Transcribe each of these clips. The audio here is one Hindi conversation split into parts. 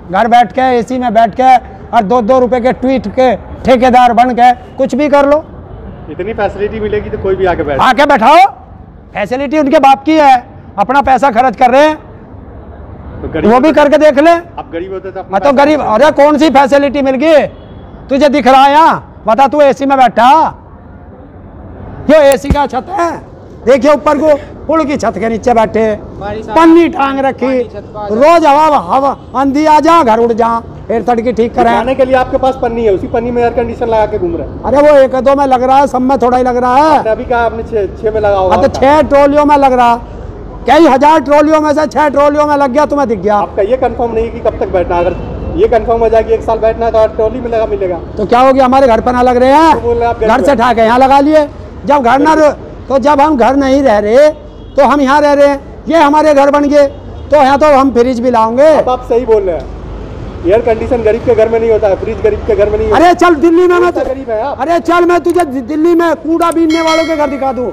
घर बैठ के एसी में बैठ के और 2-2 रुपए के ट्वीट के ठेकेदार बन के कुछ भी कर लो। इतनी फैसिलिटी मिलेगी तो कोई भी आके बैठाओ। फैसिलिटी उनके बाप की है, अपना पैसा खर्च कर रहे हैं, तो वो भी करके देख ले। आप गरीब होते तो मैं तो गरीब, अरे कौन सी फैसिलिटी मिल गई तुझे दिख रहा है यहाँ? बता, तू एसी में बैठा, ये एसी का छत है, देखिए ऊपर को पुल की छत के नीचे बैठे, पन्नी टांग रखी, रोज हवा आंधी आ जा घर उड़ जा, फिर तड़की ठीक कराए। खाने के लिए आपके पास पन्नी है, उसी पन्नी में एयर कंडीशन लगा के घूम रहे हैं। अरे वो 1-2 में लग रहा है, सब में थोड़ा ही लग रहा है। अभी कहा आपने 6 में लगा होगा। तो 6 ट्रॉलियों में लग रहा, कई हजार ट्रॉलियों में से 6 ट्रॉलियों में लग गया, तुम्हें दिख गया। आपका ये कंफर्म नहीं कि कब तक बैठना, अगर ये कंफर्म हो जाएगी 1 साल बैठना है तो ट्रॉली में लगा मिलेगा तो क्या हो गया? हमारे घर पर ना लग रहे हैं, घर से ठाके यहाँ लगा लिए। जब घर ना, तो जब हम घर नहीं रह रहे तो हम यहाँ रह रहे हैं, ये हमारे घर बन गए, तो यहाँ तो हम फ्रिज भी लाओगे। अब आप सही बोल रहे हैं, एयर कंडीशन गरीब के घर में नहीं होता है, फ्रिज गरीब के घर में नहीं होता। अरे चल दिल्ली में, मैं गरीब है आप। अरे चल मैं तुझे दिल्ली में कूड़ा बीनने वालों के घर दिखा दूं,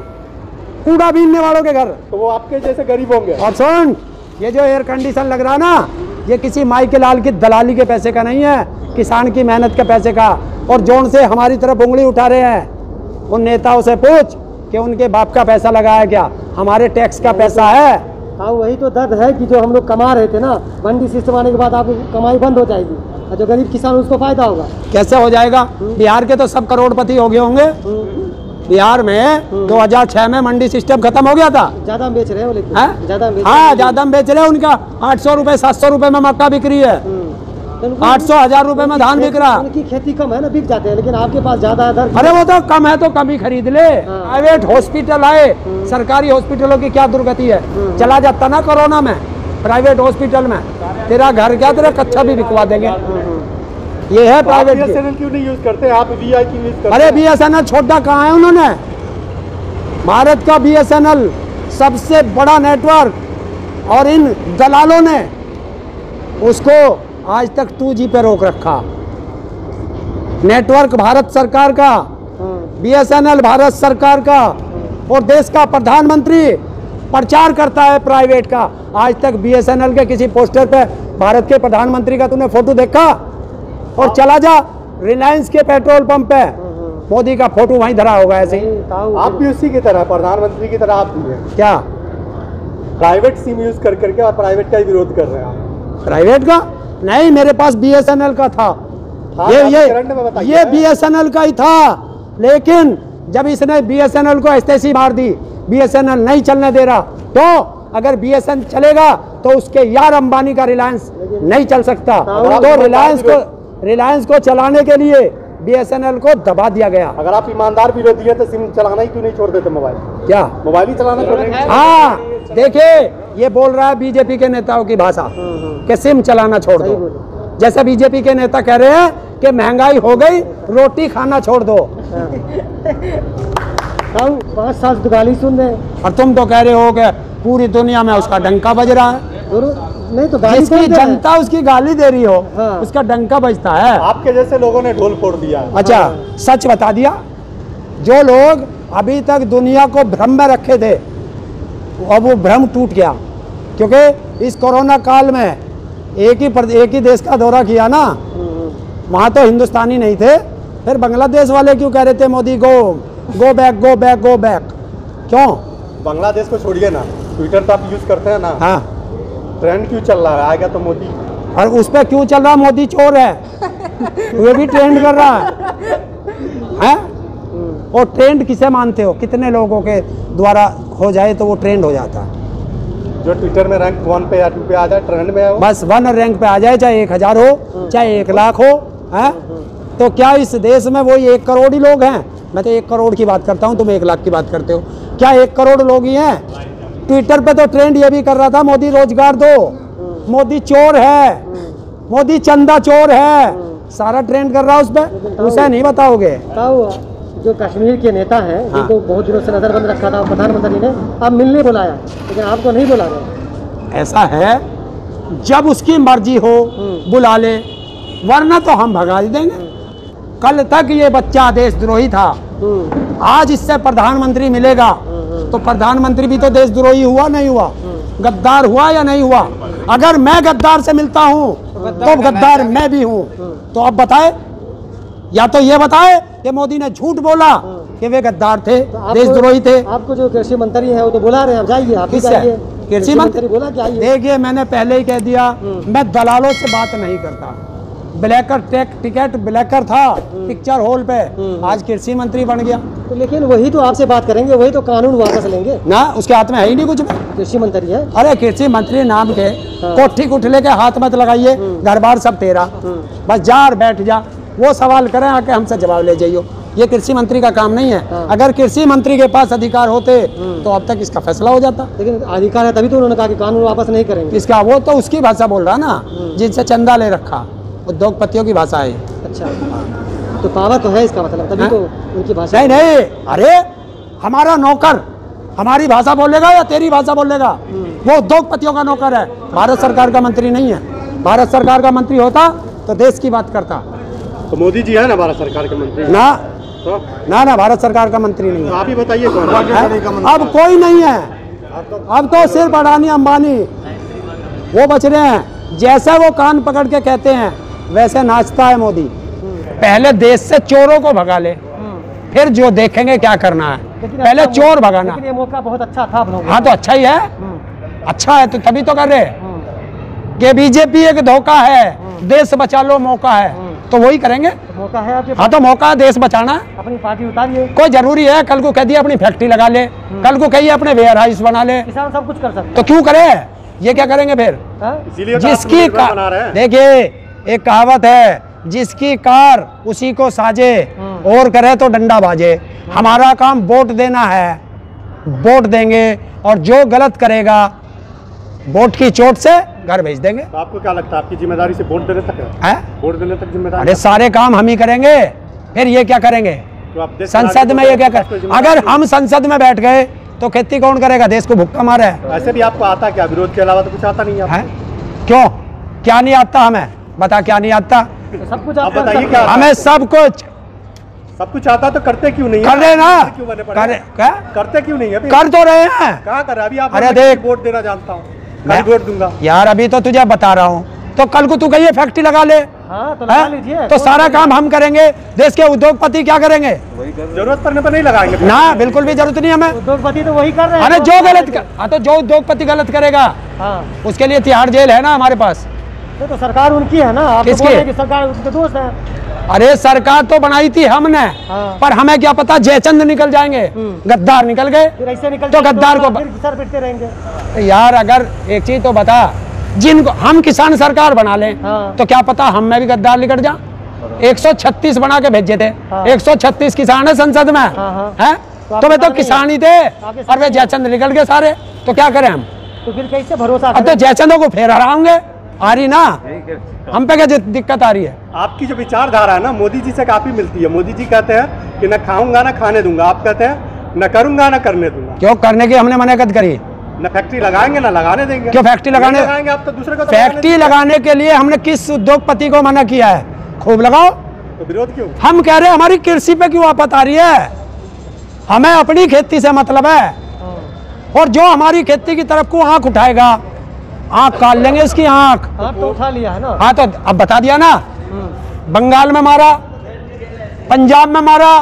कूड़ा बीनने वालों के घर, तो वो आपके जैसे गरीब होंगे। और सुन, ये जो एयर कंडीशन लग रहा ना, ये किसी माई के लाल की दलाली के पैसे का नहीं है, किसान की मेहनत के पैसे का। और जोन से हमारी तरफ उंगली उठा रहे हैं, उन नेताओं से पूछ कि उनके बाप का पैसा लगाया क्या, हमारे टैक्स का पैसा है। हाँ, वही तो दर्द है कि जो हम लोग कमा रहे थे ना, मंडी सिस्टम आने के बाद आपकी कमाई बंद हो जाएगी, और जो गरीब किसान उसको फायदा होगा। कैसे हो जाएगा? बिहार के तो सब करोड़पति हो गए होंगे। बिहार में 2006 में मंडी सिस्टम खत्म हो गया था। ज्यादा बेच रहे हो, लेकिन ज्यादा बेच रहे हैं। उनका 800 रुपए 700 रुपए में मक्का बिक्री है, 800-1000 रुपए में धान बिक रहा। उनकी खेती कम है ना, बिक जाते हैं, लेकिन आपके पास ज्यादा है। अरे वो तो कम है तो कम ही खरीद ले। प्राइवेट हॉस्पिटल आए, सरकारी हॉस्पिटलों की क्या दुर्गति है। चला जाता ना कोरोना में प्राइवेट हॉस्पिटल में, तेरा घर क्या, तेरा कच्चा भी बिकवा देंगे। ये है प्राइवेट। BSNL क्यों नहीं यूज करते आप? VI क्यों यूज करते? अरे BSNL छोटा कहाँ है उन्होंने? भारत का BSNL सबसे बड़ा नेटवर्क, और इन दलालों ने उसको आज तक 2G पे रोक रखा। नेटवर्क भारत सरकार का, BSNL भारत सरकार का, और देश का प्रधानमंत्री प्रचार करता है प्राइवेट का। आज तक BSNL के किसी पोस्टर पे भारत के प्रधानमंत्री का तूने फोटो देखा? और चला जा रिलायंस के पेट्रोल पंप पे, मोदी का फोटो वहीं धरा होगा ऐसे ही। आप भी उसी की तरह, प्रधानमंत्री की तरह आप भी हैं क्या? प्राइवेट सिम यूज कर करके और प्राइवेट का ही विरोध कर रहे हैं। प्राइवेट का नहीं, मेरे पास BSNL का था। ये BSNL का ही था, लेकिन जब इसने BSNL को एसटीसी मार दी, BSNL नहीं चलने दे रहा, तो अगर BSNL चलेगा तो उसके यार अंबानी का रिलायंस नहीं चल सकता। तो रिलायंस को चलाने के लिए BSNL को दबा दिया गया। अगर आप ईमानदार विरोधी है तो सिम चलाना ही क्यों नहीं छोड़ देते? क्या मोबाइल ही चलाना छोड़ देंगे? हाँ, देखिए ये बोल रहा है बीजेपी के नेताओं की भाषा कि सिम चलाना छोड़ दो। जैसे बीजेपी के नेता कह रहे हैं कि महंगाई हो गई, रोटी खाना छोड़ दो। 5 साल से गाली सुन रहे हैं, और तुम तो कह रहे हो कि पूरी दुनिया में उसका डंका बज रहा है। नहीं तो गाली जिसकी जनता उसकी गाली दे रही हो, उसका डंका बजता है। आपके जैसे लोगों ने ढोल फोड़ दिया। अच्छा, सच बता दिया। जो लोग अभी तक दुनिया को भ्रम में रखे थे, अब वो भ्रम टूट गया, क्योंकि इस कोरोना काल में एक ही देश का दौरा किया ना, वहाँ तो हिंदुस्तानी नहीं थे, फिर बांग्लादेश वाले क्यों कह रहे थे Modi go back go back go back? क्यों? बांग्लादेश को छोड़िए ना, ट्विटर तो आप यूज करते हैं ना। हाँ, ट्रेंड क्यों चल रहा है? आएगा तो मोदी। और उस पर क्यों चल रहा? मोदी चोर है, वो भी ट्रेंड कर रहा है। और ट्रेंड किसे मानते हो? कितने लोगों के द्वारा हो जाए तो वो ट्रेंड हो जाता है। जो ट्विटर में रैंक 1 पे या 2 पे आ जाए, ट्रेंड में है वो। बस 1 रैंक पे आ जाए, चाहे 1000 हो, चाहे 1 लाख हो, है? तो क्या इस देश में वही 1 करोड़ ही लोग हैं? मैं तो 1 करोड़ की बात करता हूँ, तुम 1 लाख की बात करते हो। क्या 1 करोड़ लोग ही हैं? ट्विटर पे तो ट्रेंड ये भी कर रहा था, मोदी रोजगार दो, मोदी चोर है, मोदी चंदा चोर है, सारा ट्रेंड कर रहा है उस पर। उसे नहीं बताओगे? जो कश्मीर के नेता हैं, जिनको बहुत दिनों से नजरबंद रखा था प्रधानमंत्री ने, आप मिलने बुलाया, लेकिन आपको नहीं बुला रहे। ऐसा है, जब उसकी मर्जी हो बुला ले, वरना तो हम भगा देंगे। कल तक ये बच्चा देशद्रोही था, आज इससे प्रधानमंत्री मिलेगा तो प्रधानमंत्री भी तो देशद्रोही हुआ नहीं हुआ? गद्दार हुआ या नहीं हुआ? अगर मैं गद्दार से मिलता हूँ तो गद्दार मैं भी हूँ। तो अब बताए, या तो ये बताए कि मोदी ने झूठ बोला कि वे गद्दार थे, देशद्रोही थे। आपको जो कृषि मंत्री है वो तो बुला रहे हैं, आप जाइए, आप किससे? जाइए। कृषि मंत्री बोला कि आइए। देखिए, मैंने पहले ही कह दिया, मैं दलालों से बात नहीं करता। ब्लैकर टिकट ब्लैकर था पिक्चर हॉल पे, आज कृषि मंत्री बन गया। तो लेकिन वही तो आपसे बात करेंगे, वही तो कानून वापस लेंगे ना, उसके हाथ में है ही नहीं कुछ भी। कृषि मंत्री है। अरे कृषि मंत्री नाम के कोठी कुठले के हाथ मत लगाइए, घर बार सब तेरा, बस जा और बैठ जा, वो सवाल करें आके हमसे जवाब ले जाइयो। ये कृषि मंत्री का काम नहीं है। अगर कृषि मंत्री के पास अधिकार होते तो अब तक इसका फैसला हो जाता। लेकिन अधिकार है तभी तो उन्होंने कहा कि कानून वापस नहीं करेंगे। इसका वो तो उसकी भाषा बोल रहा ना, जिनसे चंदा ले रखा, उद्योगपतियों की भाषा है। अच्छा, तो पावर तो है इसका मतलब, तभी तो उनकी भाषा। नहीं नहीं, अरे हमारा नौकर हमारी भाषा बोलेगा या तेरी भाषा बोलेगा? वो उद्योगपतियों का नौकर है, भारत सरकार का मंत्री नहीं है। भारत सरकार का मंत्री होता तो देश की बात करता। तो मोदी जी है ना भारत सरकार के मंत्री? ना तो ना, भारत सरकार का मंत्री नहीं तो है। आप ही बताइए कौन है? अब कोई नहीं है, अब तो सिर्फ अडानी अंबानी वो बच रहे हैं। जैसे वो कान पकड़ के कहते हैं वैसे नाचता है मोदी। पहले देश से चोरों को भगा ले, फिर जो देखेंगे क्या करना है, पहले चोर भगाना। लेकिन ये मौका बहुत अच्छा था आप लोगों हाँ तो अच्छा ही है, अच्छा है तो तभी तो कर रहे कि बीजेपी एक धोखा है, देश बचा लो मौका है, तो वही करेंगे। मौका है आपके हाँ तो मौका है देश बचाना। अपनी पार्टी उतारिए। कोई जरूरी है कल को कह दिया अपनी फैक्ट्री लगा ले, कल को कहिए अपने वेयर हाउस बना ले, किसान सब कुछ कर सकते तो क्यों करे? ये क्या करेंगे फिर? इसीलिए तो आप जिसकी बना रहे हैं। देखिए एक कहावत है, जिसकी कार उसी को साजे, और करे तो डंडा बाजे। हमारा काम वोट देना है, वोट देंगे, और जो गलत करेगा वोट की चोट से घर भेज देंगे। तो आपको क्या लगता है आपकी जिम्मेदारी से वोट देने तक है? वोट देने तक जिम्मेदारी? अरे सारे काम हम ही करेंगे, फिर ये क्या करेंगे? तो आप देश संसद में ये क्या कर, अगर हम संसद में बैठ गए तो खेती कौन करेगा? देश को भुक्का मारा है। ऐसे भी आपको आता क्या? विरोध के अलावा तो कुछ आता नहीं है? क्यों, क्या नहीं आता हमें? बता, क्या नहीं आता? हैं। सब कुछ आप बताइए क्या? हमें सब कुछ आता तो करते क्यों नहीं? कर रहे ना, क्यों बने पड़े? करते क्यों नहीं है? कर तो रहे हैं। कहाँ कर रहे? अभी आप अरे देख, वोट देना जानता हूँ, मैं वोट दूंगा यार, अभी तो तुझे बता रहा हूँ। तो कल को तू कहिए फैक्ट्री लगा ले, हाँ तो लगा लीजिए। तो सारा काम हम करेंगे। देश के उद्योगपति क्या करेंगे? जरूरत पड़ने पर नहीं लगाएंगे ना, बिल्कुल भी जरूरत नहीं हमें। उद्योगपति तो वही कर रहे हैं। अरे जो जो उद्योगपति गलत करेगा उसके लिए तिहाड़ जेल है ना हमारे पास। तो सरकार उनकी है ना, आप तो किसकी? बोल रहे हैं कि सरकार उनके दोस्त है। अरे सरकार तो बनाई थी हमने, पर हमें क्या पता जयचंद निकल जाएंगे, गद्दार निकल गए, फिर ऐसे निकल तो गद्दार को फिर सर पिटते रहेंगे। यार अगर एक चीज तो बता, जिनको हम किसान सरकार बना लें तो क्या पता हम में भी गद्दार निकल जा। 136 बना के भेजे थे, 136 किसान है संसद में, हैं? तो वे तो किसान ही थे, और वे जयचंद निकल गए सारे, तो क्या करें हम? तो फिर कैसे भरोसा? अब तो जयचंदों को फिर हराओगे, आ रही ना, हम पे क्या दिक्कत आ रही है? आपकी जो विचारधारा है ना मोदी जी से काफी मिलती है। मोदी जी कहते हैं कि न खाऊंगा ना खाने दूंगा, आप कहते हैं न करूंगा ना करने दूंगा। क्यों करने की हमने मनाकत करी? न फैक्ट्री लगाएंगे ना लगाने देंगे। क्यों फैक्ट्री लगाने? आप तो दूसरे को फैक्ट्री लगाने के लिए हमने किस उद्योगपति को मना किया है? खूब लगाओ। तो विरोध क्यों? हम कह रहे हैं हमारी कृषि पे क्यों आफत आ रही है? हमें अपनी खेती से मतलब है, और जो हमारी खेती की तरफ को आंख उठाएगा, आंख काट लेंगे उसकी आंख। आप तो उठा लिया है ना। हाँ तो अब बता दिया ना, बंगाल में मारा, पंजाब में मारा,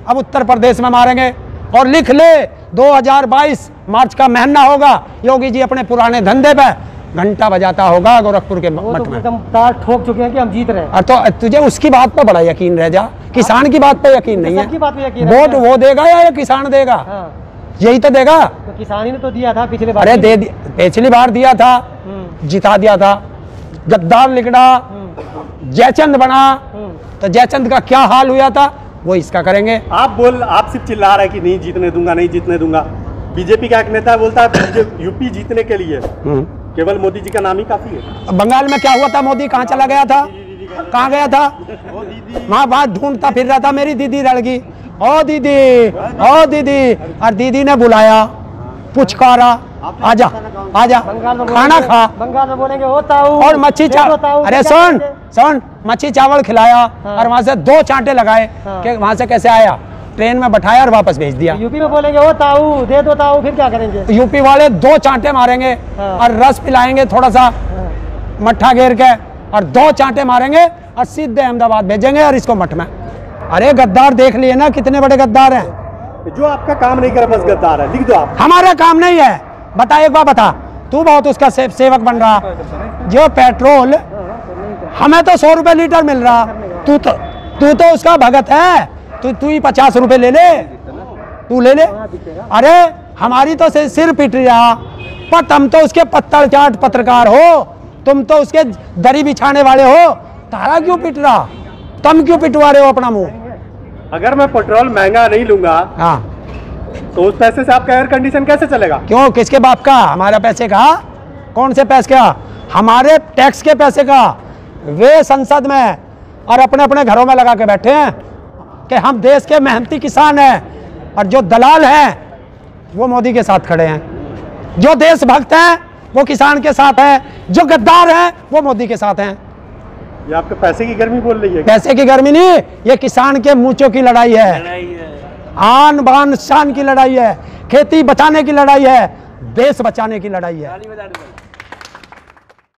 अब उत्तर प्रदेश में मारेंगे। और लिख ले 2022 मार्च का महीना होगा, योगी जी अपने पुराने धंधे पे घंटा बजाता होगा गोरखपुर के वो मठ तो में। एकदम तार ठोक चुके हैं कि हम जीत रहे हैं। और तो तुझे उसकी बात पे बड़ा यकीन रह जा, किसान की बात पे यकीन नहीं सबकी बात पे है। यकीन है। वोट वो देगा या किसान देगा? हाँ, यही तो देगा। तो किसानी ने तो दिया था पिछले बार। अरे पिछली बार दिया था, जिता दिया था, गद्दार लिखड़ा, जयचंद बना, तो जयचंद का क्या हाल हुआ था वो इसका करेंगे। आप सिर्फ चिल्ला रहे हैं कि नहीं जीतने दूंगा, नहीं जीतने दूंगा। बीजेपी का एक नेता बोलता है यूपी जीतने के लिए केवल मोदी जी का नाम ही काफी है। बंगाल में क्या हुआ था? मोदी कहाँ चला गया था? कहाँ गया था? वहाँ बात ढूंढता फिर रहा था, मेरी दीदी रड़ गई, ओ दीदी, ओ दीदी, और दीदी ने बुलाया, पुचकारा, आजा आजा खाना खा। बंगाल में बोलेंगे ओ ताऊ, और मच्छी चावल, अरे सुन मच्छी चावल खिलाया, और वहाँ से 2 चांटे लगाए कि वहाँ से कैसे आया, ट्रेन में बैठाया और वापस भेज दिया। यूपी में बोलेंगे ओ ताऊ दे दो ताऊ, फिर क्या करेंगे? यूपी वाले 2 चांटे मारेंगे और रस पिलाएंगे थोड़ा सा मट्ठा घेर के, और 2 चांटे मारेंगे और सीधे अहमदाबाद भेजेंगे और इसको मठ में। अरे गद्दार देख लिए ना कितने बड़े गद्दार हैं। जो आपका काम नहीं करे बस गद्दार है, लिख दो आप। हमारा काम नहीं है। बता, एक बार बता, तू बहुत उसका सेवक बन रहा। जो पेट्रोल हमें तो 100 रुपए लीटर मिल रहा, तू तो उसका भगत है। तू ही 50 रुपए ले ले, तू ले ले। अरे हमारी तो सिर पिट रहा, पर तुम तो उसके पत्थर चाट पत्रकार हो, तुम तो उसके दरी बिछाने वाले हो। तारा क्यों पिट रहा? तुम क्यों पिटवा रहे हो अपना मुंह? अगर मैं पेट्रोल महंगा नहीं लूंगा, हाँ, तो उस पैसे से आपका एयर कंडीशन कैसे चलेगा? क्यों? किसके बाप का? हमारे पैसे का? कौन से पैसे का? हमारे टैक्स के पैसे का। वे संसद में और अपने अपने घरों में लगा के बैठे हैं कि हम देश के मेहनती किसान हैं, और जो दलाल हैं वो मोदी के साथ खड़े हैं। जो देशभक्त हैं वो किसान के साथ हैं, जो गद्दार हैं वो मोदी के साथ हैं। ये आपके पैसे की गर्मी बोल रही है? पैसे की गर्मी नहीं, ये किसान के मूंचों की लड़ाई है, आन बान शान की लड़ाई है, खेती बचाने की लड़ाई है, देश बचाने की लड़ाई है।